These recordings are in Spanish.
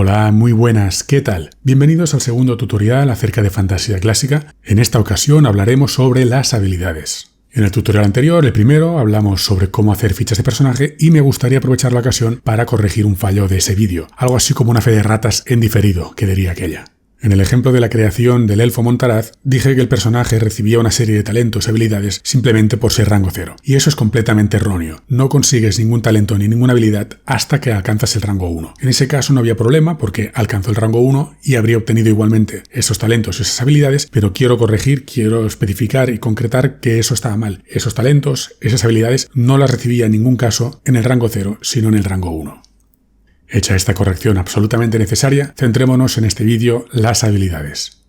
Hola, muy buenas, ¿qué tal? Bienvenidos al segundo tutorial acerca de fantasía clásica. En esta ocasión hablaremos sobre las habilidades. En el tutorial anterior, el primero, hablamos sobre cómo hacer fichas de personaje y me gustaría aprovechar la ocasión para corregir un fallo de ese vídeo, algo así como una fe de ratas en diferido, que diría aquella. En el ejemplo de la creación del elfo Montaraz, dije que el personaje recibía una serie de talentos y habilidades simplemente por ser rango 0. Y eso es completamente erróneo. No consigues ningún talento ni ninguna habilidad hasta que alcanzas el rango 1. En ese caso no había problema porque alcanzó el rango 1 y habría obtenido igualmente esos talentos y esas habilidades, pero quiero corregir, quiero especificar y concretar que eso estaba mal. Esos talentos, esas habilidades, no las recibía en ningún caso en el rango 0, sino en el rango 1. Hecha esta corrección absolutamente necesaria, centrémonos en este vídeo las habilidades.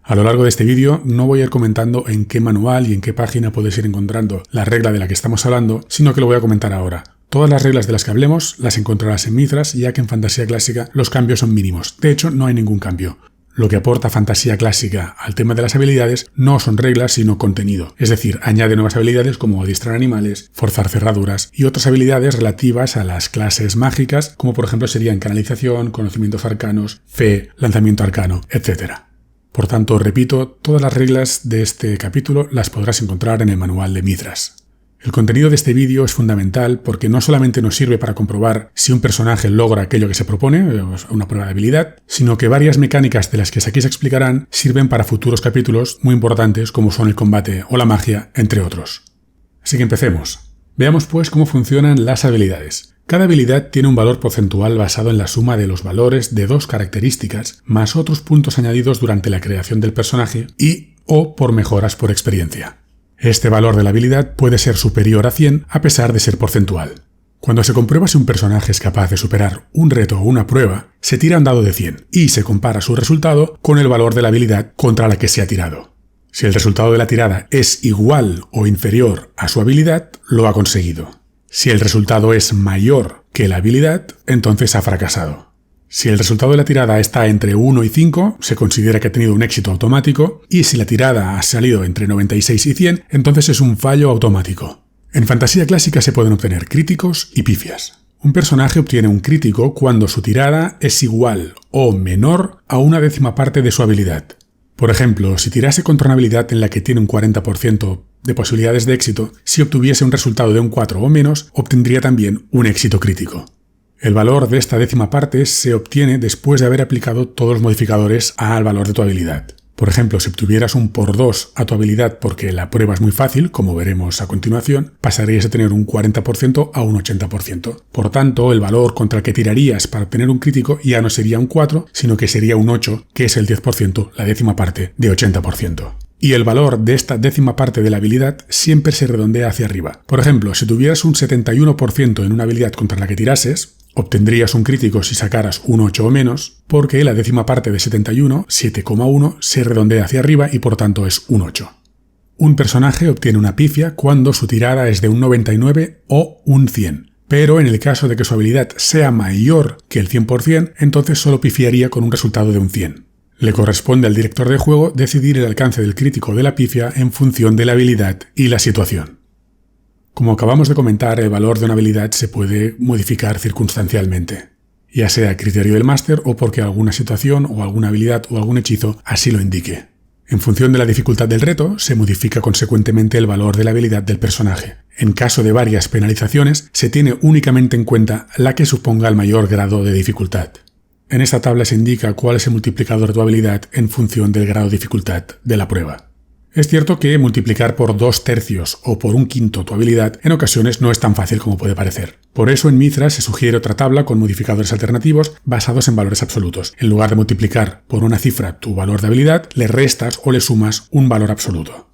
A lo largo de este vídeo no voy a ir comentando en qué manual y en qué página puedes ir encontrando la regla de la que estamos hablando, sino que lo voy a comentar ahora. Todas las reglas de las que hablemos las encontrarás en Mithras, ya que en fantasía clásica los cambios son mínimos. De hecho, no hay ningún cambio. Lo que aporta fantasía clásica al tema de las habilidades no son reglas sino contenido, es decir, añade nuevas habilidades como adiestrar animales, forzar cerraduras y otras habilidades relativas a las clases mágicas, como por ejemplo serían canalización, conocimientos arcanos, fe, lanzamiento arcano, etc. Por tanto, repito, todas las reglas de este capítulo las podrás encontrar en el manual de Mithras. El contenido de este vídeo es fundamental porque no solamente nos sirve para comprobar si un personaje logra aquello que se propone, una prueba de habilidad, sino que varias mecánicas de las que aquí se explicarán sirven para futuros capítulos muy importantes como son el combate o la magia, entre otros. Así que empecemos. Veamos pues cómo funcionan las habilidades. Cada habilidad tiene un valor porcentual basado en la suma de los valores de dos características más otros puntos añadidos durante la creación del personaje o por mejoras por experiencia. Este valor de la habilidad puede ser superior a 100 a pesar de ser porcentual. Cuando se comprueba si un personaje es capaz de superar un reto o una prueba, se tira un dado de 100 y se compara su resultado con el valor de la habilidad contra la que se ha tirado. Si el resultado de la tirada es igual o inferior a su habilidad, lo ha conseguido. Si el resultado es mayor que la habilidad, entonces ha fracasado. Si el resultado de la tirada está entre 1 y 5, se considera que ha tenido un éxito automático, y si la tirada ha salido entre 96 y 100, entonces es un fallo automático. En fantasía clásica se pueden obtener críticos y pifias. Un personaje obtiene un crítico cuando su tirada es igual o menor a una décima parte de su habilidad. Por ejemplo, si tirase contra una habilidad en la que tiene un 40% de posibilidades de éxito, si obtuviese un resultado de un 4 o menos, obtendría también un éxito crítico. El valor de esta décima parte se obtiene después de haber aplicado todos los modificadores al valor de tu habilidad. Por ejemplo, si obtuvieras un por 2 a tu habilidad porque la prueba es muy fácil, como veremos a continuación, pasarías a tener un 40% a un 80%. Por tanto, el valor contra el que tirarías para obtener un crítico ya no sería un 4, sino que sería un 8, que es el 10%, la décima parte de 80%. Y el valor de esta décima parte de la habilidad siempre se redondea hacia arriba. Por ejemplo, si tuvieras un 71% en una habilidad contra la que tirases, obtendrías un crítico si sacaras un 8 o menos, porque la décima parte de 71, 7,1, se redondea hacia arriba y por tanto es un 8. Un personaje obtiene una pifia cuando su tirada es de un 99 o un 100, pero en el caso de que su habilidad sea mayor que el 100%, entonces solo pifiaría con un resultado de un 100. Le corresponde al director de juego decidir el alcance del crítico de la pifia en función de la habilidad y la situación. Como acabamos de comentar, el valor de una habilidad se puede modificar circunstancialmente, ya sea a criterio del máster o porque alguna situación o alguna habilidad o algún hechizo así lo indique. En función de la dificultad del reto, se modifica consecuentemente el valor de la habilidad del personaje. En caso de varias penalizaciones, se tiene únicamente en cuenta la que suponga el mayor grado de dificultad. En esta tabla se indica cuál es el multiplicador de tu habilidad en función del grado de dificultad de la prueba. Es cierto que multiplicar por 2/3 o por 1/5 tu habilidad en ocasiones no es tan fácil como puede parecer. Por eso en Mithras se sugiere otra tabla con modificadores alternativos basados en valores absolutos. En lugar de multiplicar por una cifra tu valor de habilidad, le restas o le sumas un valor absoluto.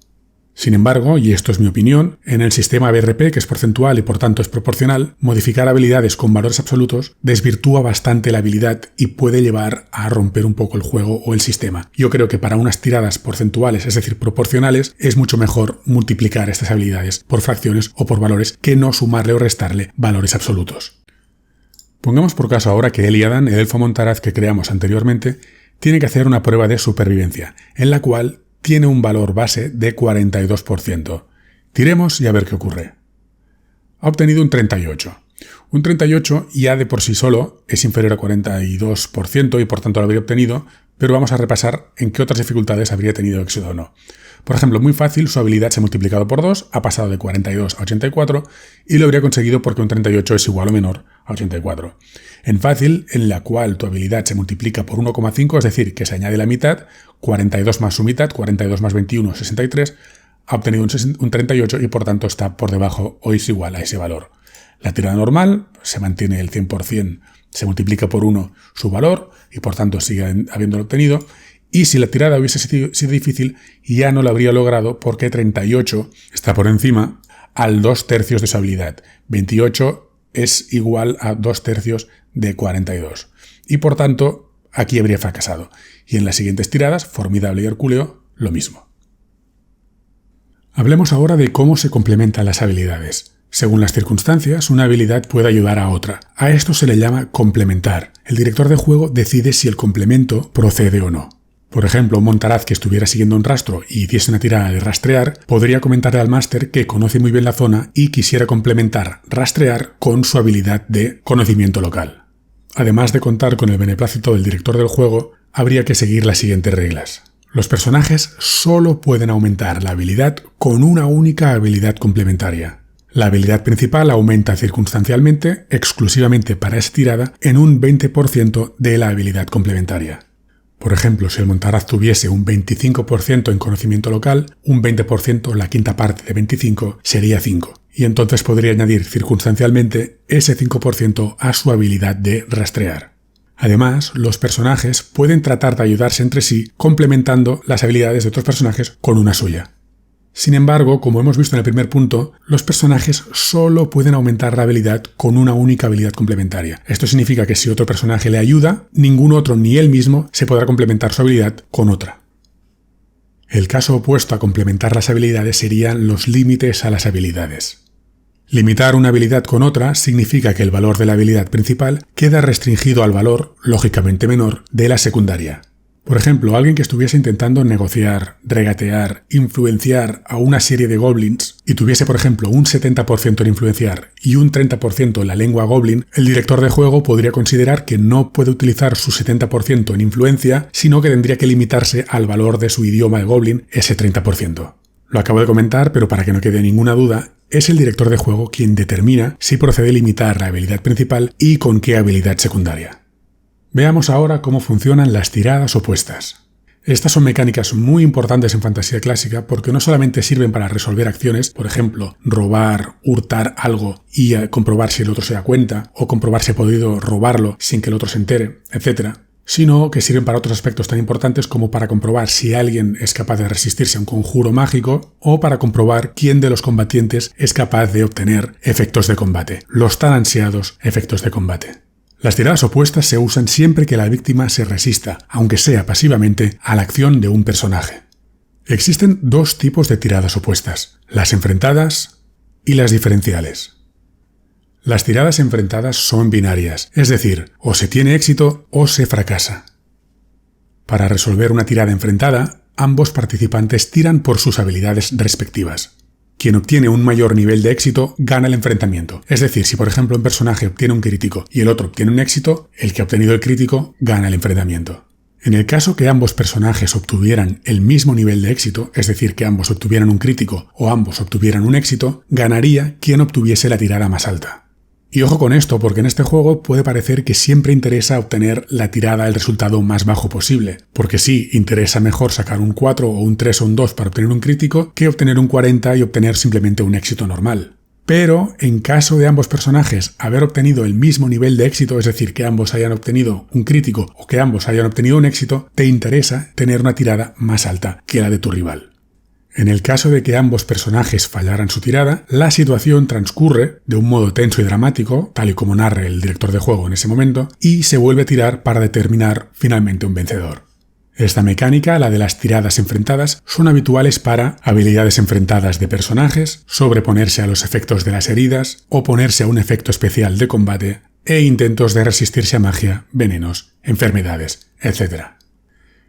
Sin embargo, y esto es mi opinión, en el sistema BRP, que es porcentual y por tanto es proporcional, modificar habilidades con valores absolutos desvirtúa bastante la habilidad y puede llevar a romper un poco el juego o el sistema. Yo creo que para unas tiradas porcentuales, es decir, proporcionales, es mucho mejor multiplicar estas habilidades por fracciones o por valores que no sumarle o restarle valores absolutos. Pongamos por caso ahora que Eliadan, el elfo Montaraz que creamos anteriormente, tiene que hacer una prueba de supervivencia, en la cual tiene un valor base de 42%. Tiremos y a ver qué ocurre. Ha obtenido un 38. Un 38 ya de por sí solo es inferior a 42% y por tanto lo habría obtenido, pero vamos a repasar en qué otras dificultades habría tenido éxito o no. Por ejemplo, muy fácil, su habilidad se ha multiplicado por 2, ha pasado de 42 a 84 y lo habría conseguido porque un 38 es igual o menor a 84. En fácil, en la cual tu habilidad se multiplica por 1,5, es decir, que se añade la mitad, 42 más su mitad, 42 más 21, 63, ha obtenido un 38 y por tanto está por debajo o es igual a ese valor. La tirada normal se mantiene el 100%, se multiplica por 1 su valor y por tanto sigue habiéndolo obtenido. Y si la tirada hubiese sido difícil, ya no lo habría logrado porque 38 está por encima al 2/3 de su habilidad. 28 es igual a 2/3 de 42. Y por tanto, aquí habría fracasado. Y en las siguientes tiradas, Formidable y Hercúleo, lo mismo. Hablemos ahora de cómo se complementan las habilidades. Según las circunstancias, una habilidad puede ayudar a otra. A esto se le llama complementar. El director de juego decide si el complemento procede o no. Por ejemplo, un montaraz que estuviera siguiendo un rastro y hiciese una tirada de rastrear, podría comentarle al máster que conoce muy bien la zona y quisiera complementar rastrear con su habilidad de conocimiento local. Además de contar con el beneplácito del director del juego, habría que seguir las siguientes reglas. Los personajes solo pueden aumentar la habilidad con una única habilidad complementaria. La habilidad principal aumenta circunstancialmente, exclusivamente para esa tirada, en un 20% de la habilidad complementaria. Por ejemplo, si el montaraz tuviese un 25% en conocimiento local, un 20%, la quinta parte de 25, sería 5. Y entonces podría añadir circunstancialmente ese 5% a su habilidad de rastrear. Además, los personajes pueden tratar de ayudarse entre sí complementando las habilidades de otros personajes con una suya. Sin embargo, como hemos visto en el primer punto, los personajes solo pueden aumentar la habilidad con una única habilidad complementaria. Esto significa que si otro personaje le ayuda, ningún otro ni él mismo se podrá complementar su habilidad con otra. El caso opuesto a complementar las habilidades serían los límites a las habilidades. Limitar una habilidad con otra significa que el valor de la habilidad principal queda restringido al valor, lógicamente menor, de la secundaria. Por ejemplo, alguien que estuviese intentando negociar, regatear, influenciar a una serie de goblins y tuviese, por ejemplo, un 70% en influenciar y un 30% en la lengua goblin, el director de juego podría considerar que no puede utilizar su 70% en influencia, sino que tendría que limitarse al valor de su idioma de goblin, ese 30%. Lo acabo de comentar, pero para que no quede ninguna duda, es el director de juego quien determina si procede a limitar la habilidad principal y con qué habilidad secundaria. Veamos ahora cómo funcionan las tiradas opuestas. Estas son mecánicas muy importantes en fantasía clásica porque no solamente sirven para resolver acciones, por ejemplo, robar, hurtar algo y comprobar si el otro se da cuenta, o comprobar si ha podido robarlo sin que el otro se entere, etc., sino que sirven para otros aspectos tan importantes como para comprobar si alguien es capaz de resistirse a un conjuro mágico o para comprobar quién de los combatientes es capaz de obtener efectos de combate, los tan ansiados efectos de combate. Las tiradas opuestas se usan siempre que la víctima se resista, aunque sea pasivamente, a la acción de un personaje. Existen dos tipos de tiradas opuestas, las enfrentadas y las diferenciales. Las tiradas enfrentadas son binarias, es decir, o se tiene éxito o se fracasa. Para resolver una tirada enfrentada, ambos participantes tiran por sus habilidades respectivas. Quien obtiene un mayor nivel de éxito gana el enfrentamiento. Es decir, si por ejemplo un personaje obtiene un crítico y el otro obtiene un éxito, el que ha obtenido el crítico gana el enfrentamiento. En el caso que ambos personajes obtuvieran el mismo nivel de éxito, es decir, que ambos obtuvieran un crítico o ambos obtuvieran un éxito, ganaría quien obtuviese la tirada más alta. Y ojo con esto, porque en este juego puede parecer que siempre interesa obtener la tirada, el resultado más bajo posible. Porque sí, interesa mejor sacar un 4 o un 3 o un 2 para obtener un crítico que obtener un 40 y obtener simplemente un éxito normal. Pero, en caso de ambos personajes haber obtenido el mismo nivel de éxito, es decir, que ambos hayan obtenido un crítico o que ambos hayan obtenido un éxito, te interesa tener una tirada más alta que la de tu rival. En el caso de que ambos personajes fallaran su tirada, la situación transcurre de un modo tenso y dramático, tal y como narra el director de juego en ese momento, y se vuelve a tirar para determinar finalmente un vencedor. Esta mecánica, la de las tiradas enfrentadas, son habituales para habilidades enfrentadas de personajes, sobreponerse a los efectos de las heridas, oponerse a un efecto especial de combate e intentos de resistirse a magia, venenos, enfermedades, etc.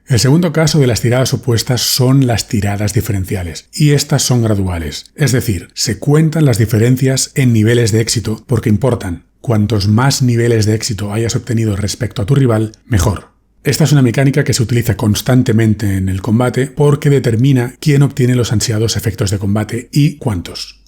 El segundo caso de las tiradas opuestas son las tiradas diferenciales, y estas son graduales, es decir, se cuentan las diferencias en niveles de éxito porque importan, Cuantos más niveles de éxito hayas obtenido respecto a tu rival, mejor. Esta es una mecánica que se utiliza constantemente en el combate porque determina quién obtiene los ansiados efectos de combate y cuántos.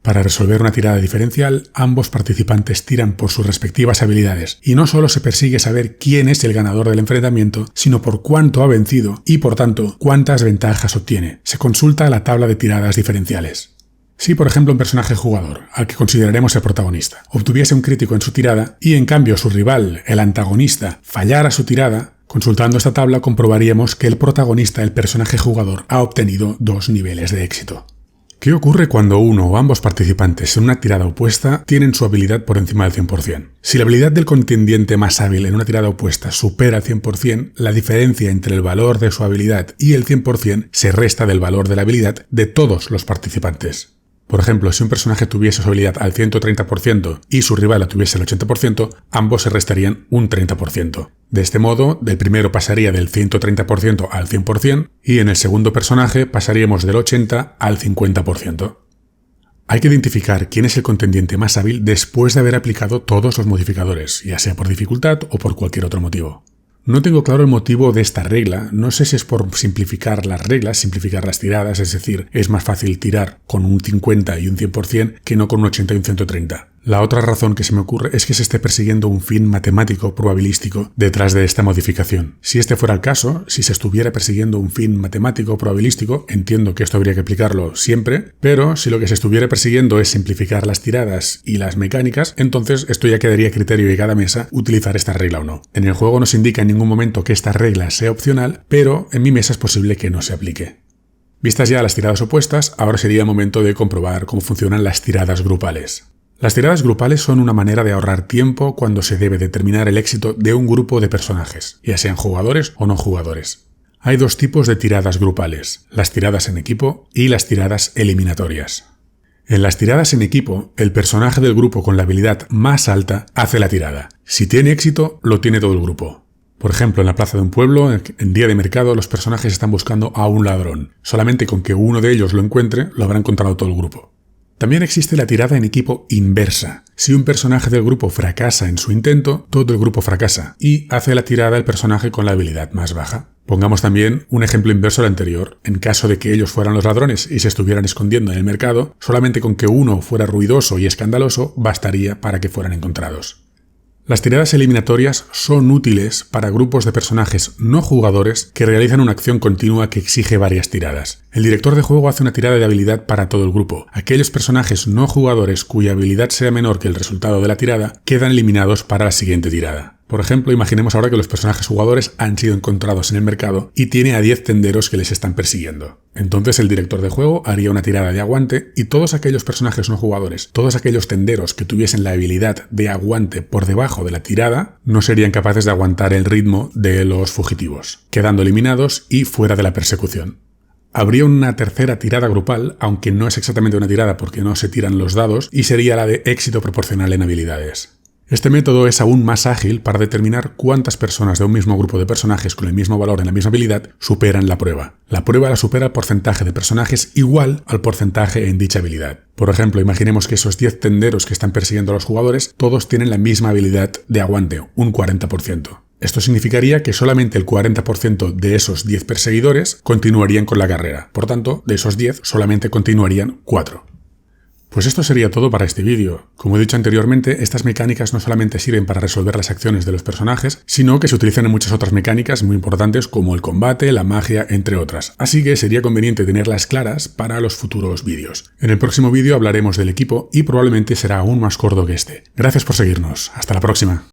Para resolver una tirada diferencial, ambos participantes tiran por sus respectivas habilidades, y no solo se persigue saber quién es el ganador del enfrentamiento, sino por cuánto ha vencido y, por tanto, cuántas ventajas obtiene. Se consulta la tabla de tiradas diferenciales. Si, por ejemplo, un personaje jugador, al que consideraremos el protagonista, obtuviese un crítico en su tirada y, en cambio, su rival, el antagonista, fallara su tirada, consultando esta tabla comprobaríamos que el protagonista, el personaje jugador, ha obtenido 2 niveles de éxito. ¿Qué ocurre cuando uno o ambos participantes en una tirada opuesta tienen su habilidad por encima del 100%? Si la habilidad del contendiente más hábil en una tirada opuesta supera el 100%, la diferencia entre el valor de su habilidad y el 100% se resta del valor de la habilidad de todos los participantes. Por ejemplo, si un personaje tuviese su habilidad al 130% y su rival la tuviese al 80%, ambos se restarían un 30%. De este modo, del primero pasaría del 130% al 100% y en el segundo personaje pasaríamos del 80% al 50%. Hay que identificar quién es el contendiente más hábil después de haber aplicado todos los modificadores, ya sea por dificultad o por cualquier otro motivo. No tengo claro el motivo de esta regla, no sé si es por simplificar las reglas, simplificar las tiradas, es decir, es más fácil tirar con un 50 y un 100% que no con un 80 y un 130. La otra razón que se me ocurre es que se esté persiguiendo un fin matemático probabilístico detrás de esta modificación. Si este fuera el caso, si se estuviera persiguiendo un fin matemático probabilístico, entiendo que esto habría que aplicarlo siempre, pero si lo que se estuviera persiguiendo es simplificar las tiradas y las mecánicas, entonces esto ya quedaría a criterio de cada mesa utilizar esta regla o no. En el juego no se indica en ningún momento que esta regla sea opcional, pero en mi mesa es posible que no se aplique. Vistas ya las tiradas opuestas, ahora sería el momento de comprobar cómo funcionan las tiradas grupales. Las tiradas grupales son una manera de ahorrar tiempo cuando se debe determinar el éxito de un grupo de personajes, ya sean jugadores o no jugadores. Hay 2 tipos de tiradas grupales, las tiradas en equipo y las tiradas eliminatorias. En las tiradas en equipo, el personaje del grupo con la habilidad más alta hace la tirada. Si tiene éxito, lo tiene todo el grupo. Por ejemplo, en la plaza de un pueblo, en día de mercado, los personajes están buscando a un ladrón. Solamente con que uno de ellos lo encuentre, lo habrá encontrado todo el grupo. También existe la tirada en equipo inversa. Si un personaje del grupo fracasa en su intento, todo el grupo fracasa y hace la tirada el personaje con la habilidad más baja. Pongamos también un ejemplo inverso al anterior. En caso de que ellos fueran los ladrones y se estuvieran escondiendo en el mercado, solamente con que uno fuera ruidoso y escandaloso bastaría para que fueran encontrados. Las tiradas eliminatorias son útiles para grupos de personajes no jugadores que realizan una acción continua que exige varias tiradas. El director de juego hace una tirada de habilidad para todo el grupo. Aquellos personajes no jugadores cuya habilidad sea menor que el resultado de la tirada quedan eliminados para la siguiente tirada. Por ejemplo, imaginemos ahora que los personajes jugadores han sido encontrados en el mercado y tiene a 10 tenderos que les están persiguiendo. Entonces el director de juego haría una tirada de aguante y todos aquellos personajes no jugadores, todos aquellos tenderos que tuviesen la habilidad de aguante por debajo de la tirada, no serían capaces de aguantar el ritmo de los fugitivos, quedando eliminados y fuera de la persecución. Habría una tercera tirada grupal, aunque no es exactamente una tirada porque no se tiran los dados, y sería la de éxito proporcional en habilidades. Este método es aún más ágil para determinar cuántas personas de un mismo grupo de personajes con el mismo valor en la misma habilidad superan la prueba. La prueba la supera el porcentaje de personajes igual al porcentaje en dicha habilidad. Por ejemplo, imaginemos que esos 10 tenderos que están persiguiendo a los jugadores, todos tienen la misma habilidad de aguante, un 40%. Esto significaría que solamente el 40% de esos 10 perseguidores continuarían con la carrera. Por tanto, de esos 10 solamente continuarían 4. Pues esto sería todo para este vídeo. Como he dicho anteriormente, estas mecánicas no solamente sirven para resolver las acciones de los personajes, sino que se utilizan en muchas otras mecánicas muy importantes como el combate, la magia, entre otras. Así que sería conveniente tenerlas claras para los futuros vídeos. En el próximo vídeo hablaremos del equipo y probablemente será aún más corto que este. Gracias por seguirnos. Hasta la próxima.